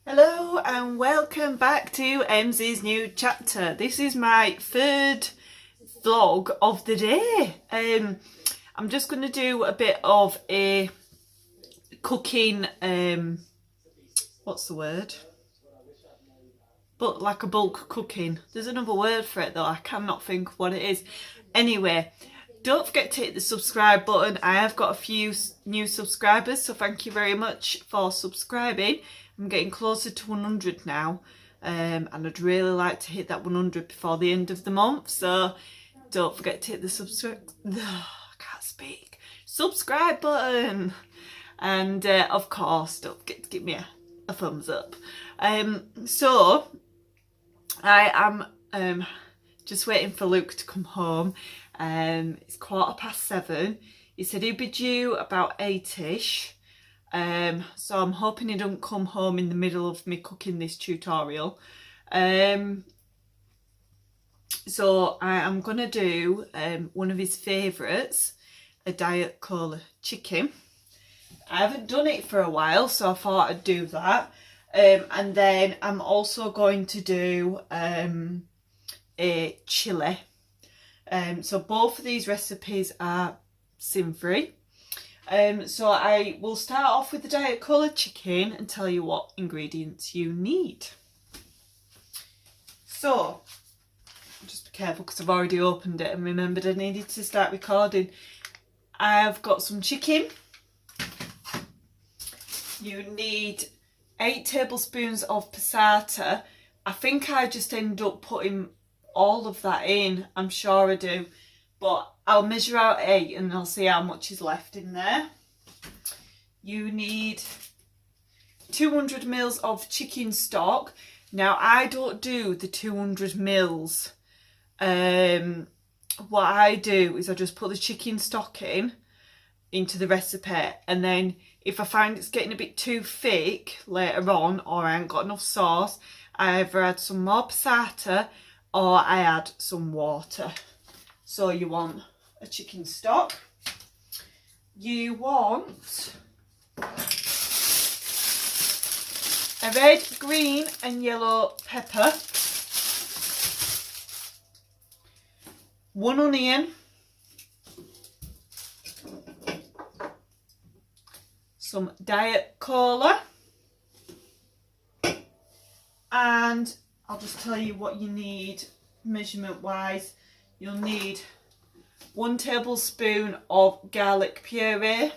Hello and welcome back to Emsy's new chapter. This is my third vlog of the day. I'm just going to do a bit of a cooking, what's the word? But like a bulk cooking. There's another word for it though, I cannot think of what it is. Anyway, don't forget to hit the subscribe button. I have got a few new subscribers, so thank you very much for subscribing. I'm getting closer to 100 now, and I'd really like to hit that 100 before the end of the month, so don't forget to hit the subscribe button, and of course don't forget to give me a thumbs up. So I am just waiting for Luke to come home. It's 7:15. He said he'd be due about 8ish. So I'm hoping he don't come home in the middle of me cooking this tutorial. So I am going to do one of his favourites, a Diet Cola chicken. I haven't done it for a while, so I thought I'd do that. And then I'm also going to do a chilli. So both of these recipes are sin-free. So I will start off with the Diet Cola chicken and tell you what ingredients you need. So, just be careful because I've already opened it and remembered I needed to start recording. I've got some chicken. You need 8 tablespoons of passata. I think I just end up putting all of that in, I'm sure I do. But I'll measure out 8 and I'll see how much is left in there. You need 200 mils of chicken stock. Now I don't do the 200 mils. What I do is I just put the chicken stock into the recipe, and then if I find it's getting a bit too thick later on, or I ain't got enough sauce, I either add some more passata or I add some water. So you want a chicken stock. You want a red, green and yellow pepper, 1 onion, some Diet Cola, and I'll just tell you what you need measurement wise. You'll need 1 tablespoon of garlic puree,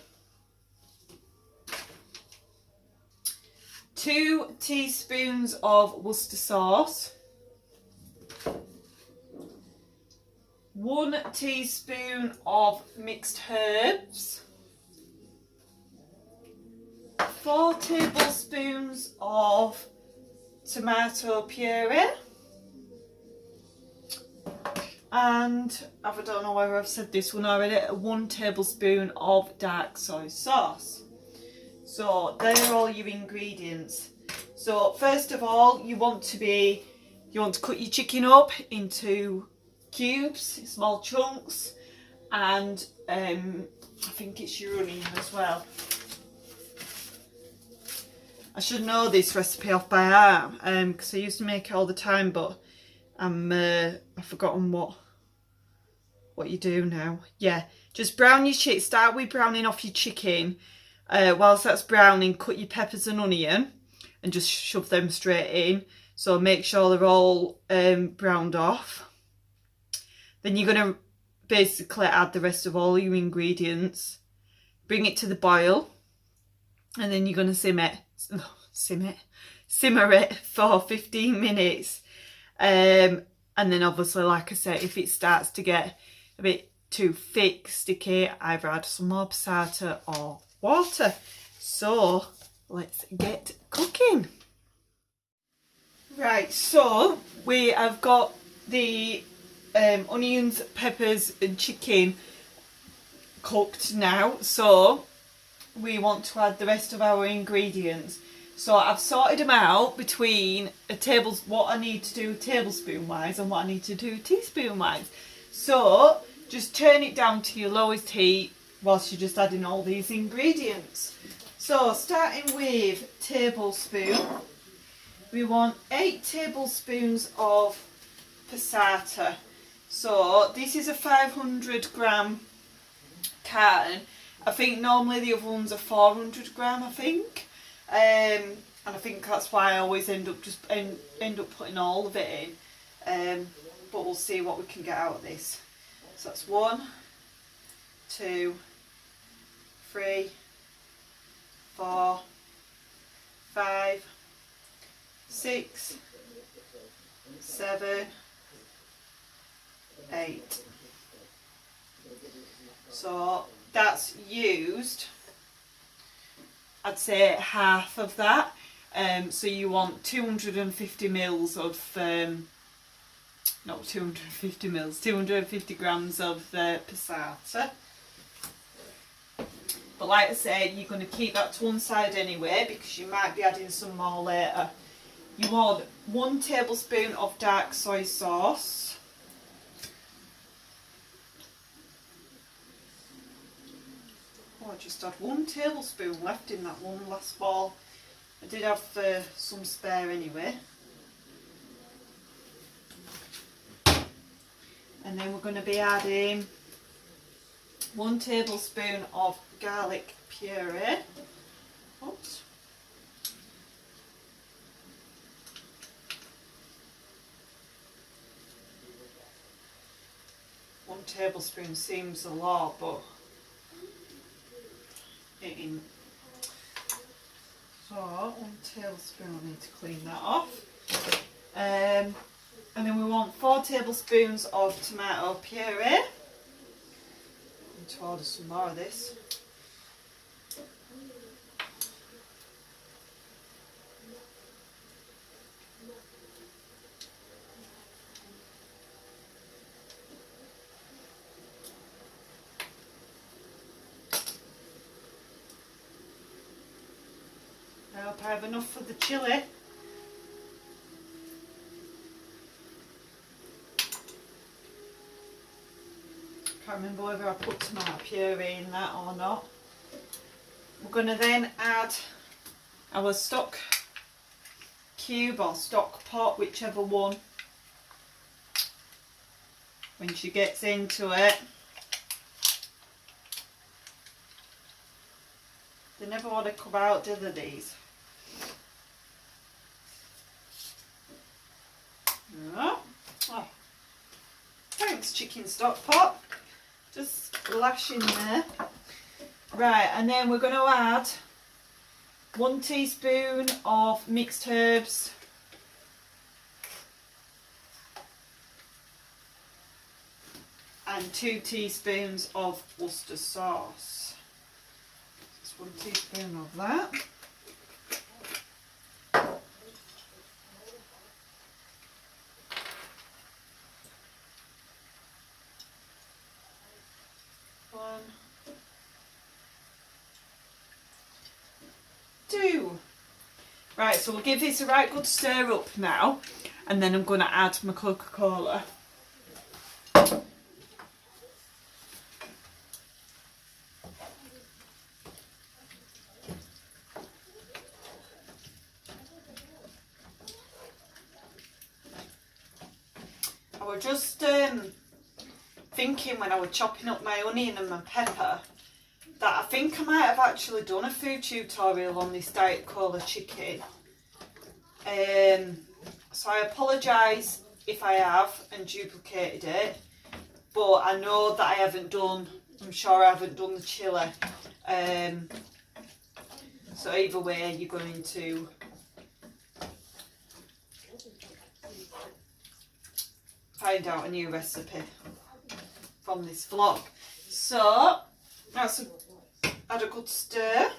2 teaspoons of Worcester sauce, 1 teaspoon of mixed herbs, 4 tablespoons of tomato puree, and I don't know whether I've said this one already, 1 tablespoon of dark soy sauce. So they're all your ingredients. So first of all, you want to cut your chicken up into cubes, small chunks, and I think it's your onion as well. I should know this recipe off by heart because I used to make it all the time, but I've forgotten what you do now. Yeah, just brown your chicken. Start with browning off your chicken. Whilst that's browning, cut your peppers and onion and just shove them straight in. So make sure they're all browned off. Then you're going to basically add the rest of all your ingredients. Bring it to the boil. And then you're going to simmer it for 15 minutes. And then obviously, like I said, if it starts to get a bit too thick, sticky, either add some more passata or water. So let's get cooking. Right, so we have got the onions, peppers and chicken cooked now. So we want to add the rest of our ingredients. So I've sorted them out between what I need to do tablespoon wise and what I need to do teaspoon wise. So just turn it down to your lowest heat whilst you're just adding all these ingredients. So starting with tablespoon, we want 8 tablespoons of passata. So this is a 500 gram carton. I think normally the other ones are 400 gram, I think. And I think that's why I always end up putting all of it in. But we'll see what we can get out of this. So that's 1, 2, 3, 4, 5, 6, 7, 8. So that's used, I'd say, half of that. So you want 250 mils of, not 250 mils, 250 grams of passata. But like I said, you're going to keep that to one side anyway because you might be adding some more later. You want 1 tablespoon of dark soy sauce. Oh, I just had 1 tablespoon left in that one last ball. I did have some spare anyway. And then we're going to be adding 1 tablespoon of garlic puree. Oops. One tablespoon seems a lot, but it ain't. So 1 tablespoon, I need to clean that off. And then we want 4 tablespoons of tomato puree. I need to order some more of this. I hope I have enough for the chilli. Can't remember whether I put tomato puree in that or not. We're going to then add our stock cube or stock pot, whichever one. When she gets into it, they never want to come out, do they, these? No. Oh. Thanks, chicken stock pot. Just lash in there. Right, and then we're going to add 1 teaspoon of mixed herbs. And 2 teaspoons of Worcester sauce. Just 1 teaspoon of that. Right, so we'll give this a right good stir up now, and then I'm going to add my Coca-Cola. I was just thinking when I was chopping up my onion and my pepper that I think I might have actually done a food tutorial on this Diet Cola chicken. So I apologise if I have and duplicated it, but I know that I haven't done, I'm sure I haven't done the chilli. So either way, you're going to find out a new recipe from this vlog. So that's add a good stir.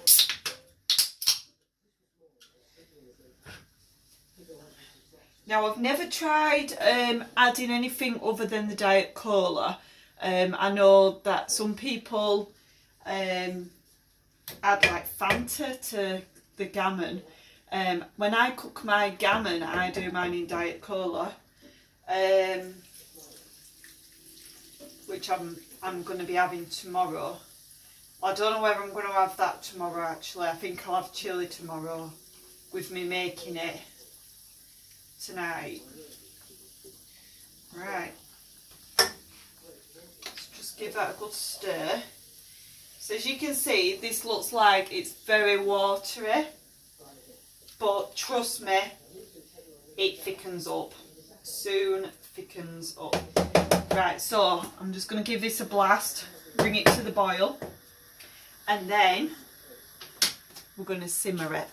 Now I've never tried adding anything other than the Diet Cola. I know that some people add like Fanta to the gammon. When I cook my gammon, I do mine in Diet Cola, which I'm going to be having tomorrow. I don't know whether I'm going to have that tomorrow actually. I think I'll have chilli tomorrow with me making it. tonight. Right, let's just give that a good stir. So as you can see, this looks like it's very watery, but trust me, it thickens up, soon thickens up. Right, so I'm just going to give this a blast, bring it to the boil, and then we're going to simmer it.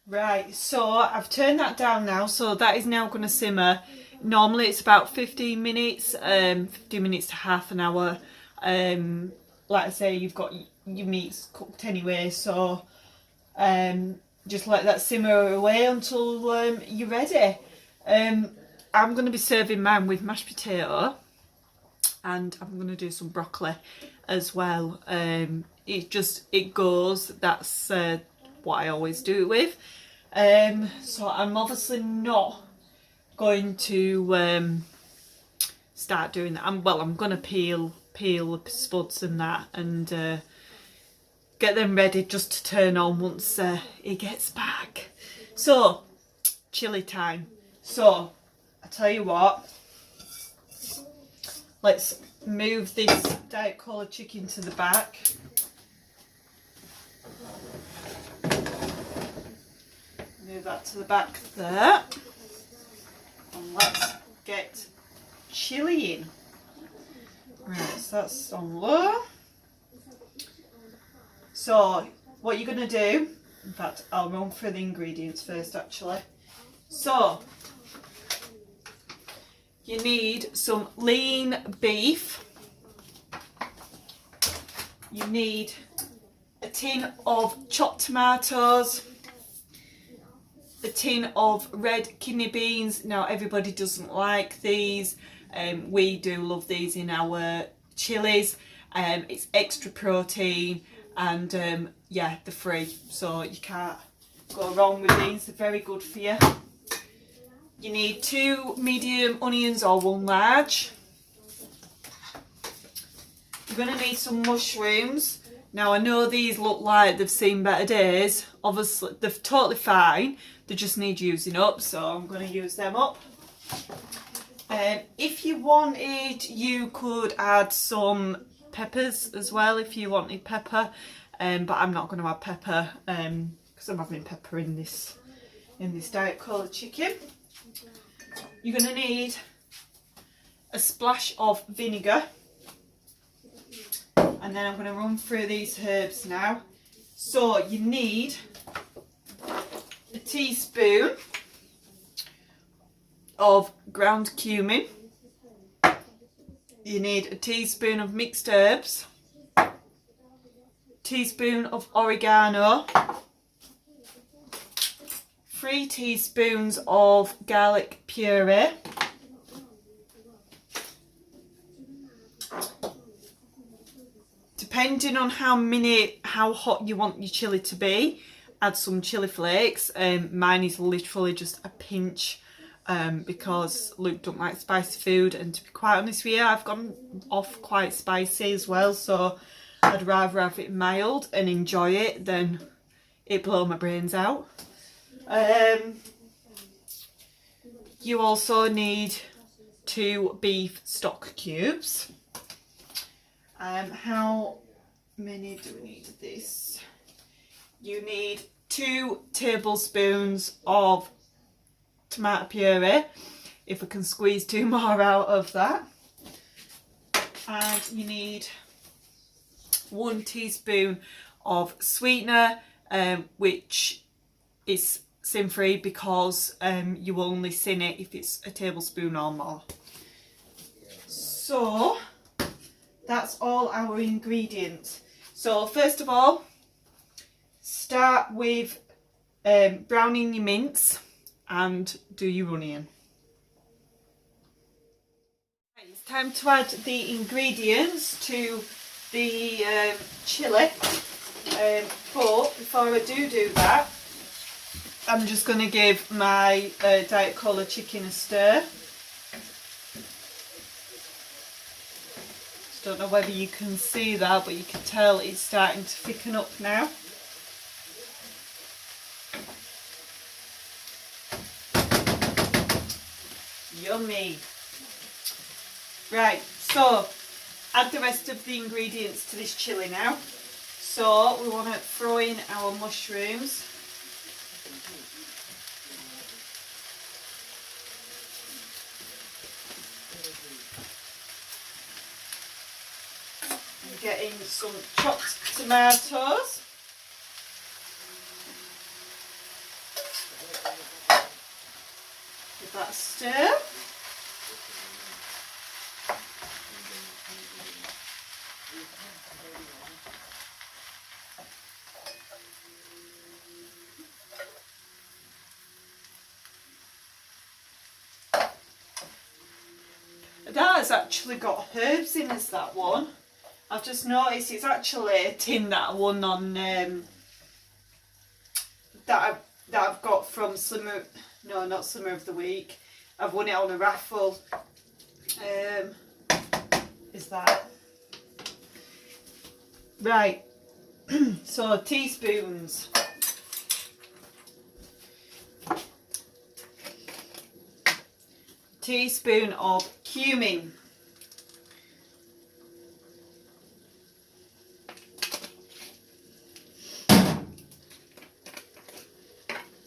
Right, so I've turned that down now, so that is now going to simmer. Normally it's about 15 minutes, 15 minutes to half an hour. Like I say, you've got your meats cooked anyway, so just let that simmer away until you're ready. I'm going to be serving mine with mashed potato, and I'm going to do some broccoli as well. It goes, that's what I always do it with. So I'm obviously not going to start doing that. I'm going to peel the spuds and that, and get them ready just to turn on once he gets back. So chili time. So I tell you what, let's move this Diet Cola chicken to the back. Move that to the back there, and let's get chili in. Right, so that's on low. So what you're going to do, in fact I'll run through the ingredients first actually. So you need some lean beef, you need a tin of chopped tomatoes, a tin of red kidney beans. Now everybody doesn't like these, we do love these in our chilies. It's extra protein, and yeah, they're free, so you can't go wrong with these. They're very good for you. You need 2 medium onions or 1 large. You're going to need some mushrooms. Now I know these look like they've seen better days. Obviously they're totally fine, they just need using up, so I'm going to use them up. If you wanted, you could add some peppers as well if you wanted pepper, but I'm not going to add pepper because I'm having pepper in this Diet Cola chicken. You're going to need a splash of vinegar, and then I'm going to run through these herbs now. So you need a teaspoon of ground cumin, you need a teaspoon of mixed herbs, teaspoon of oregano, 3 teaspoons of garlic puree, depending on how hot you want your chilli to be, add some chilli flakes. Mine is literally just a pinch, because Luke don't like spicy food, and to be quite honest with you, I've gone off quite spicy as well, so I'd rather have it mild and enjoy it than it blow my brains out. You also need 2 beef stock cubes. How many do we need of this? You need 2 tablespoons of tomato puree, if I can squeeze 2 more out of that, and you need 1 teaspoon of sweetener, which is sin free because you only sin it if it's a tablespoon or more. So that's all our ingredients. So first of all, start with browning your mince and do your onion. It's time to add the ingredients to the chilli, but before I do that, I'm just going to give my Diet Cola chicken a stir. Just don't know whether you can see that, but you can tell it's starting to thicken up now. Yummy. Right, so add the rest of the ingredients to this chilli now. So we want to throw in our mushrooms. And get in some chopped tomatoes. Give that a stir. That has actually got herbs in as that one. I've just noticed it's actually a tin that I won on that I've got from Slimmer, no, not Slimmer of the Week. I've won it on a raffle. Is that right? So teaspoons. Teaspoon of cumin.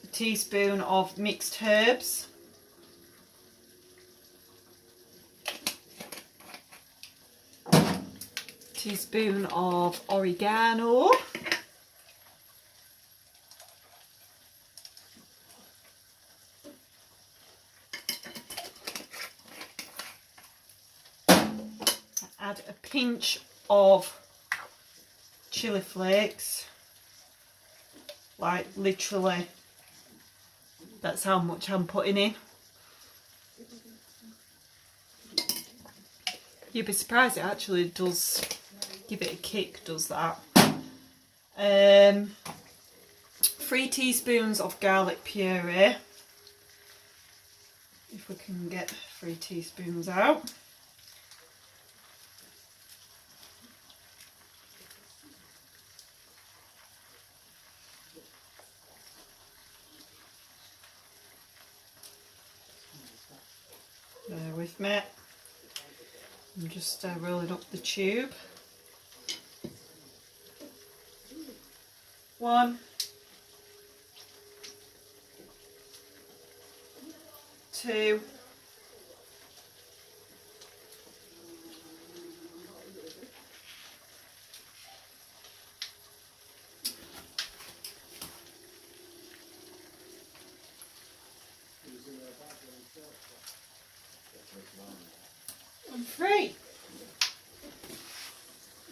A teaspoon of mixed herbs. Teaspoon of oregano. Add a pinch of chili flakes, like literally that's how much I'm putting in. You'd be surprised it actually does give it a kick, does that. 3 teaspoons of garlic puree, if we can get 3 teaspoons out. Bear with me. I'm just rolling up the tube. 1, 2, 3.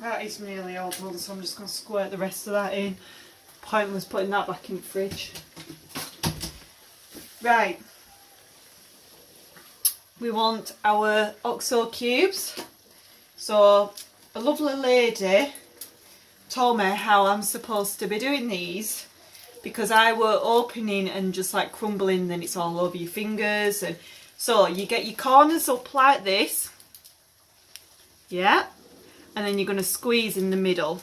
That is nearly all done, so I'm just going to squirt the rest of that in. Pointless putting that back in the fridge. Right. We want our OXO cubes. So a lovely lady told me how I'm supposed to be doing these, because I were opening and just like crumbling, then it's all over your fingers. And so you get your corners up like this, yeah, and then you're going to squeeze in the middle.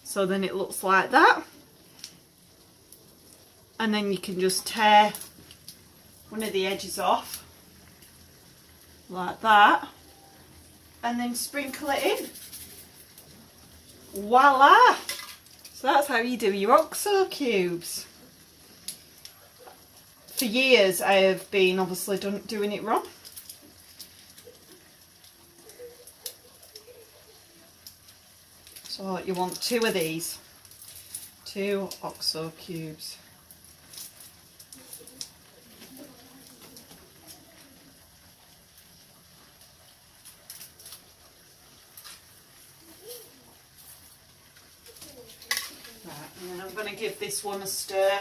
So then it looks like that, and then you can just tear one of the edges off like that, and then sprinkle it in. Voila! So that's how you do your OXO cubes. For years I have been obviously doing it wrong. So you want 2 of these, 2 OXO cubes. Right, and then I'm going to give this one a stir.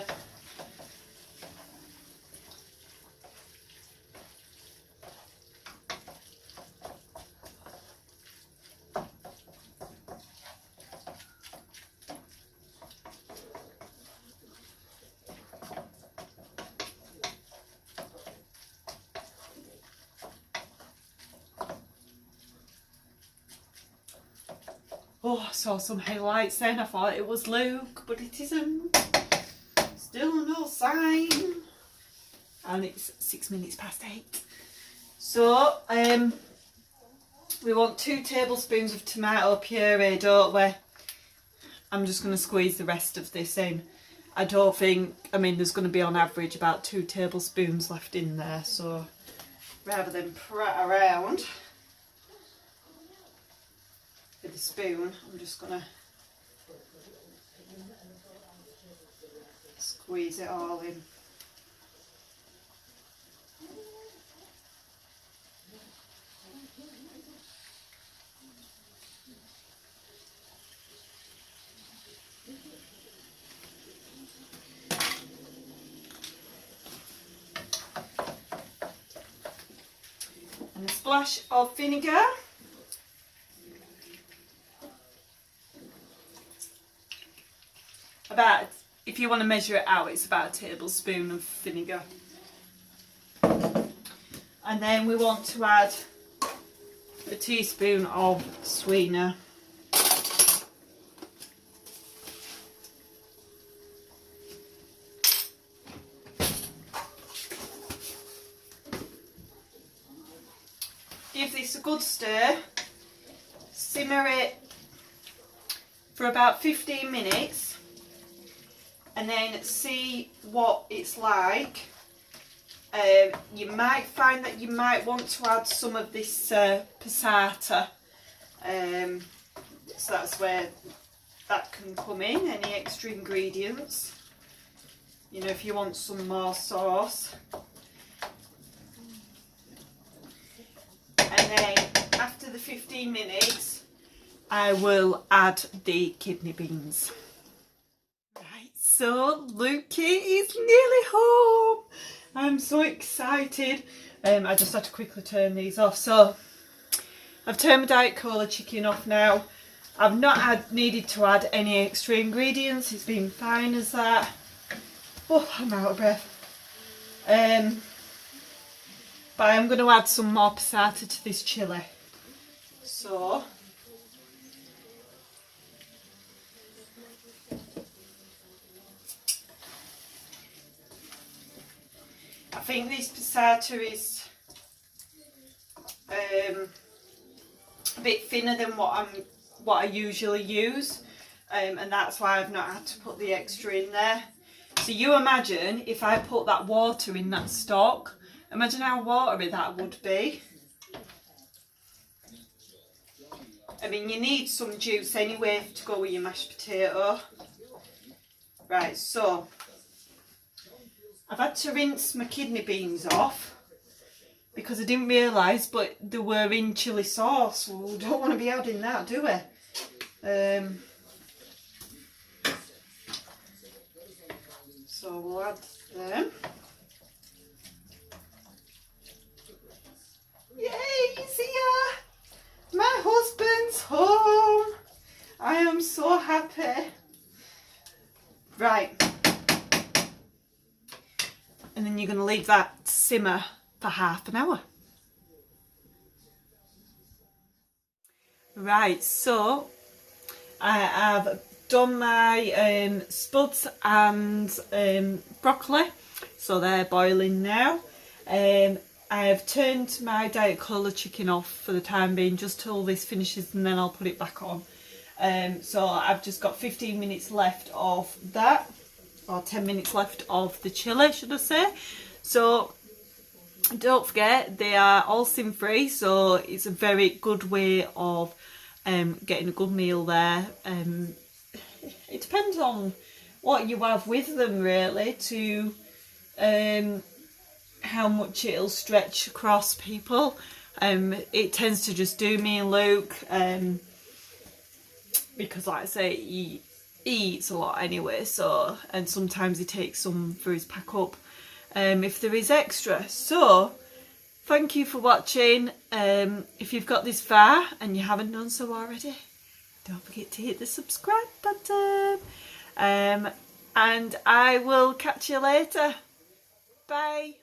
Oh, I saw some headlights then. I thought it was Luke, but it isn't. Still no sign. And it's 6 minutes past 8. So, we want 2 tablespoons of tomato puree, don't we? I'm just going to squeeze the rest of this in. I don't think, I mean, there's going to be on average about 2 tablespoons left in there. So, rather than prat around with the spoon, I'm just going to squeeze it all in. And a splash of vinegar. About, if you want to measure it out, it's about a tablespoon of vinegar. And then we want to add a teaspoon of sweetener. Give this a good stir, simmer it for about 15 minutes and then see what it's like. You might find that you might want to add some of this passata, so that's where that can come in, any extra ingredients, you know, if you want some more sauce. And then after the 15 minutes I will add the kidney beans. Right, so Lukey is nearly home. I'm so excited. I just had to quickly turn these off. So I've turned my Diet Cola chicken off now. I've not needed to add any extra ingredients. It's been fine as that. Oh, I'm out of breath. But I'm going to add some more passata to this chilli. So, I think this passata is a bit thinner than what I usually use, and that's why I've not had to put the extra in there. So you imagine if I put that water in that stock. Imagine how watery that would be. I mean, you need some juice anyway to go with your mashed potato. Right, so I've had to rinse my kidney beans off because I didn't realise, but they were in chilli sauce. Well, we don't want to be adding that, do we? So we'll add them. Yay, he's here! My husband's home! I am so happy. Right. And then you're going to leave that simmer for half an hour. Right, so I have done my spuds and broccoli. So they're boiling now. I have turned my Diet Cola chicken off for the time being, just till this finishes, and then I'll put it back on. So I've just got 15 minutes left of that, or 10 minutes left of the chilli, should I say. So don't forget, they are all sin free, so it's a very good way of getting a good meal there. It depends on what you have with them, really, to how much it'll stretch across people. It tends to just do me and Luke, because like I say, he eats a lot anyway, so, and sometimes he takes some for his pack up if there is extra. So thank you for watching. If you've got this far and you haven't done so already, don't forget to hit the subscribe button, and I will catch you later. Bye.